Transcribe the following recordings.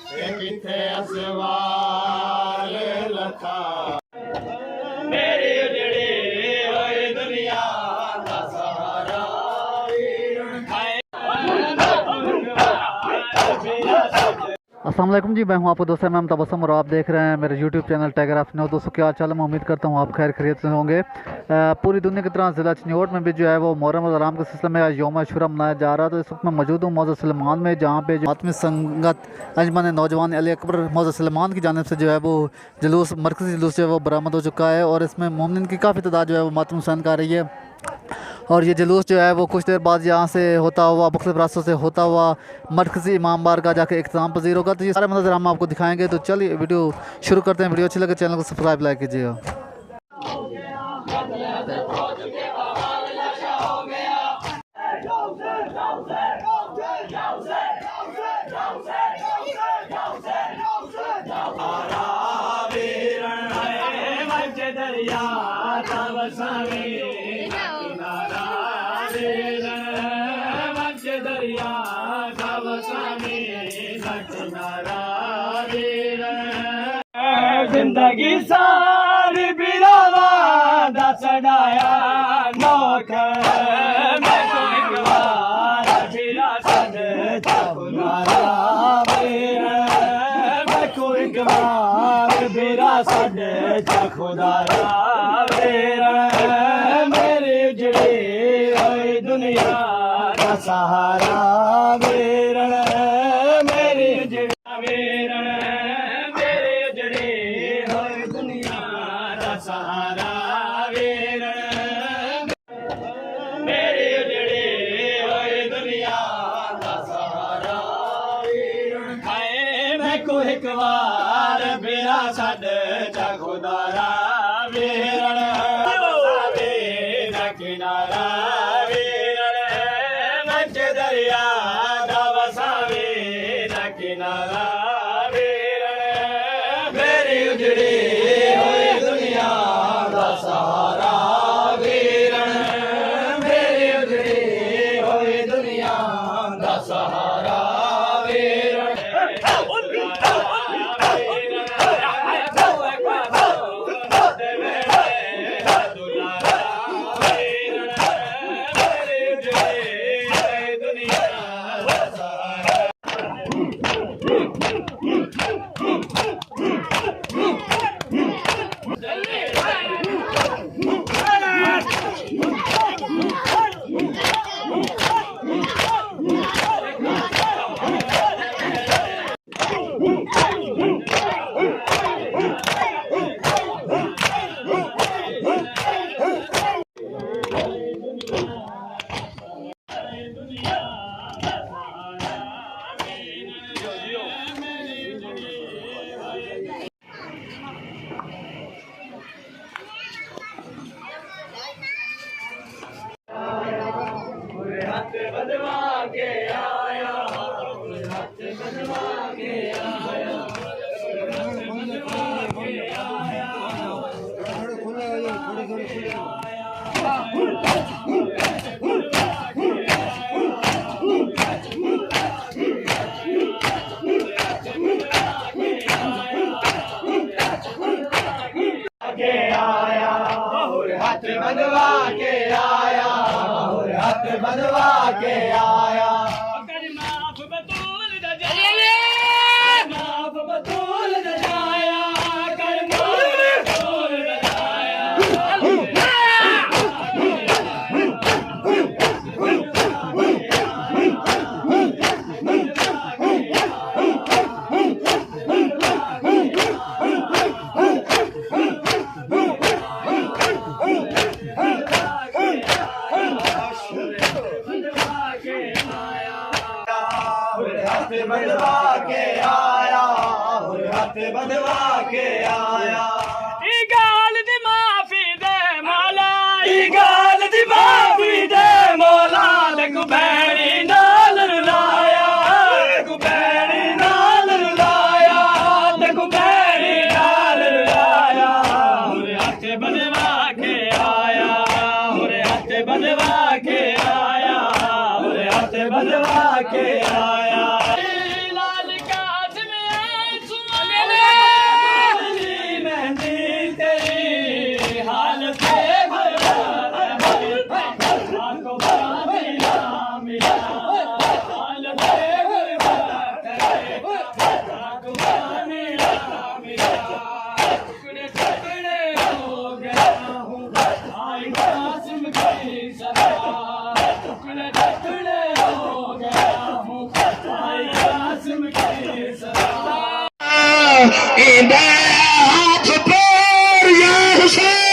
किथे असवार लखा मेरी उजड़ी होई दुनिया दा सहारा अस्सलाम वालेकुम जी, मैं हूं आपको दोस्त मैं तबस्सुम और आप देख रहे हैं मेरे YouTube channel tiger of news. दोस्तों क्या हाल चाल है, मैं उम्मीद करता हूं आप खैर खैरियत से होंगे। पूरी दुनिया की तरह ज़िला चिन्नौट में भी जो है वो मुहर्रम हराम के सिलसिले में आज यौम आशूरा मनाया जा रहा है। तो इस वक्त मैं मौजूद हूँ मौज़ा सलमान में, जहाँ पे जो आत्मी संगत अंजमन नौजवान अली अकबर मौज़ा सलमान की जानिब से जो है वो जुलूस मरकज़ी जुलूस जो है वो बरामद हो चुका है और इसमें मोमिन की काफ़ी तादाद जो है वो मातम हुसैन का आ रही है। और ये जुलूस जो है वो कुछ देर बाद यहाँ से होता हुआ मुख्तलिफ रास्तों से होता हुआ मरकज़ी इमाम बार का जाके इख्तिताम पजीर होगा। तो ये सारे मंजर हम आपको दिखाएंगे। तो चलिए वीडियो शुरू करते हैं। वीडियो अच्छी लगे चैनल को सब्सक्राइब लाइक कीजिएगा। जिंदगी सारी बिरावा दा चढ़ाया नौख मैं तो एक बार बिरा सद चुनारा मैं को एक बार बिरा सद चुनारा मेरी उजड़ी होई दुनिया का सहारा वेरण मेरी उजड़ी सहारा वेरण मेरी उजड़ी होई दुनिया दा सहारा वेरण हाय मैं को एक बार बेरा छड़ जा खुदारा वेरण ना किनारा वेरण मच दरिया दा वसावे ना किनारा वेरण मेरी उजड़ी सहारा वीरण मेरी उजड़ी होई दुनिया दा सहारा वीरण बदवा के आया हाथ बदवा के आया हाथ बदवा के आया हाथ बदवा के आया माफ बतूल माफ बतूल दजाया कर माफ बतूल हाथ बदवा के आया हाथ बदवा के आया ई गाल दी माफी दे मौला ई गाल दी माफी दे मौला लग बैणी नाल रुलाया लग बैणी नाल रुलाया लग बैणी नाल रुलाया हाथ बदवा के आया हाथ बदवा के आया हाथ बदवा के आया लाल का हाथ में इंदे हाथ पर या हुसैन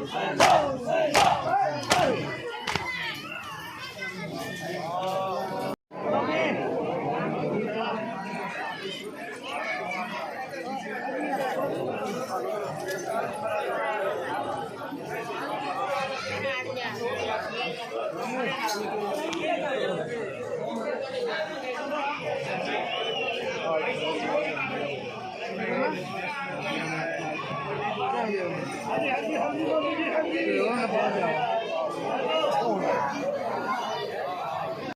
ਹਾਂਜੀ ਹਾਂਜੀ ਹਾਂਜੀ